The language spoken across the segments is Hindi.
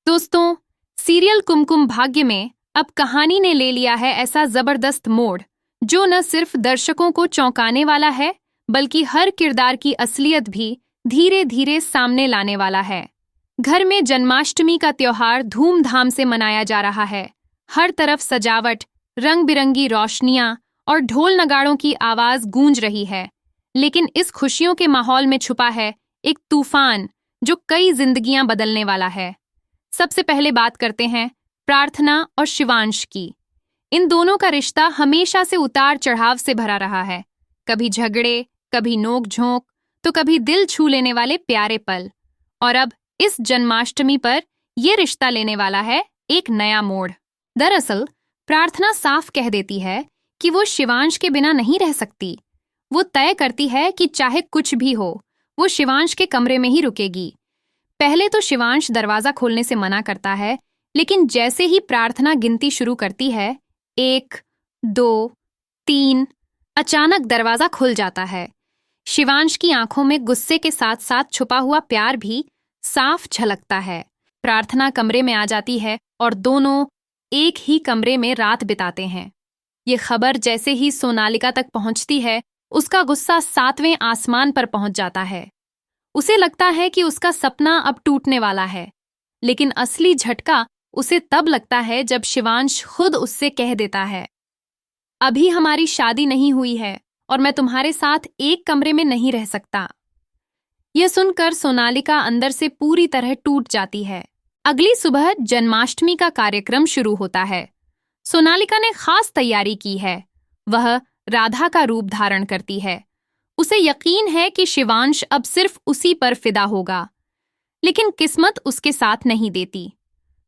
दोस्तों, सीरियल कुमकुम भाग्य में अब कहानी ने ले लिया है ऐसा जबरदस्त मोड़ जो न सिर्फ दर्शकों को चौंकाने वाला है बल्कि हर किरदार की असलियत भी धीरे धीरे सामने लाने वाला है। घर में जन्माष्टमी का त्योहार धूमधाम से मनाया जा रहा है। हर तरफ सजावट, रंग बिरंगी रोशनियां और ढोल नगाड़ों की आवाज गूंज रही है। लेकिन इस खुशियों के माहौल में छुपा है एक तूफान जो कई जिंदगियां बदलने वाला है। सबसे पहले बात करते हैं प्रार्थना और शिवांश की। इन दोनों का रिश्ता हमेशा से उतार चढ़ाव से भरा रहा है। कभी झगड़े, कभी नोक झोंक, तो कभी दिल छू लेने वाले प्यारे पल। और अब इस जन्माष्टमी पर यह रिश्ता लेने वाला है एक नया मोड़। दरअसल प्रार्थना साफ कह देती है कि वो शिवांश के बिना नहीं रह सकती। वो तय करती है कि चाहे कुछ भी हो, वो शिवांश के कमरे में ही रुकेगी। पहले तो शिवांश दरवाजा खोलने से मना करता है, लेकिन जैसे ही प्रार्थना गिनती शुरू करती है, 1, 2, 3, अचानक दरवाजा खुल जाता है। शिवांश की आंखों में गुस्से के साथ साथ छुपा हुआ प्यार भी साफ झलकता है। प्रार्थना कमरे में आ जाती है और दोनों एक ही कमरे में रात बिताते हैं। ये खबर जैसे ही सोनालिका तक पहुंचती है, उसका गुस्सा 7वें आसमान पर पहुंच जाता है। उसे लगता है कि उसका सपना अब टूटने वाला है, लेकिन असली झटका उसे तब लगता है जब शिवांश खुद उससे कह देता है, अभी हमारी शादी नहीं हुई है और मैं तुम्हारे साथ एक कमरे में नहीं रह सकता। यह सुनकर सोनालिका अंदर से पूरी तरह टूट जाती है। अगली सुबह जन्माष्टमी का कार्यक्रम शुरू होता है। सोनालिका ने खास तैयारी की है। वह राधा का रूप धारण करती है। उसे यकीन है कि शिवांश अब सिर्फ उसी पर फिदा होगा, लेकिन किस्मत उसके साथ नहीं देती।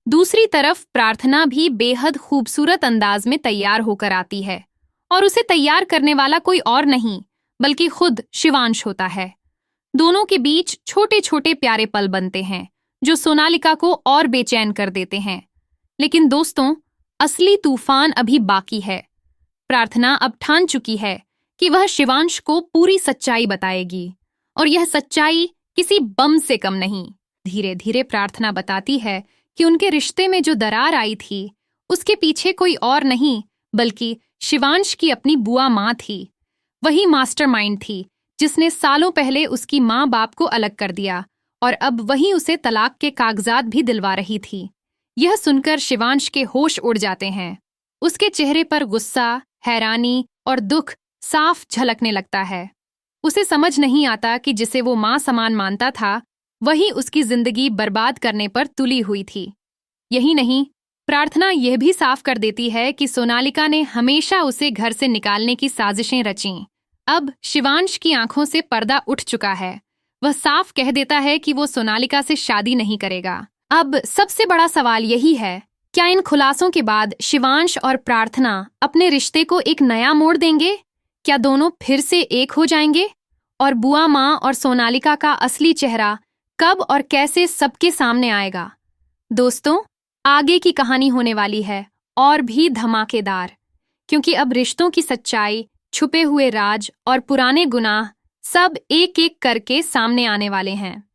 दूसरी तरफ प्रार्थना भी बेहद खूबसूरत अंदाज में तैयार होकर आती है और उसे तैयार करने वाला कोई और नहीं बल्कि खुद शिवांश होता है। दोनों के बीच छोटे छोटे प्यारे पल बनते हैं जो सोनालिका को और बेचैन कर देते हैं। लेकिन दोस्तों, असली तूफान अभी बाकी है। प्रार्थना अब ठान चुकी है कि वह शिवांश को पूरी सच्चाई बताएगी, और यह सच्चाई किसी बम से कम नहीं। धीरे धीरे प्रार्थना बताती है कि उनके रिश्ते में जो दरार आई थी, उसके पीछे कोई और नहीं बल्कि शिवांश की अपनी बुआ माँ थी। वही मास्टरमाइंड थी जिसने सालों पहले उसकी माँ बाप को अलग कर दिया और अब वही उसे तलाक के कागजात भी दिलवा रही थी। यह सुनकर शिवांश के होश उड़ जाते हैं। उसके चेहरे पर गुस्सा, हैरानी और दुख साफ झलकने लगता है। उसे समझ नहीं आता कि जिसे वो माँ समान मानता था, वही उसकी जिंदगी बर्बाद करने पर तुली हुई थी। यही नहीं, प्रार्थना यह भी साफ कर देती है कि सोनालिका ने हमेशा उसे घर से निकालने की साजिशें रचीं। अब शिवांश की आंखों से पर्दा उठ चुका है। वह साफ कह देता है कि वो सोनालिका से शादी नहीं करेगा। अब सबसे बड़ा सवाल यही है, क्या इन खुलासों के बाद शिवांश और प्रार्थना अपने रिश्ते को एक नया मोड़ देंगे? क्या दोनों फिर से एक हो जाएंगे? और बुआ माँ और सोनालिका का असली चेहरा कब और कैसे सबके सामने आएगा? दोस्तों, आगे की कहानी होने वाली है और भी धमाकेदार, क्योंकि अब रिश्तों की सच्चाई, छुपे हुए राज और पुराने गुनाह सब एक एक करके सामने आने वाले हैं।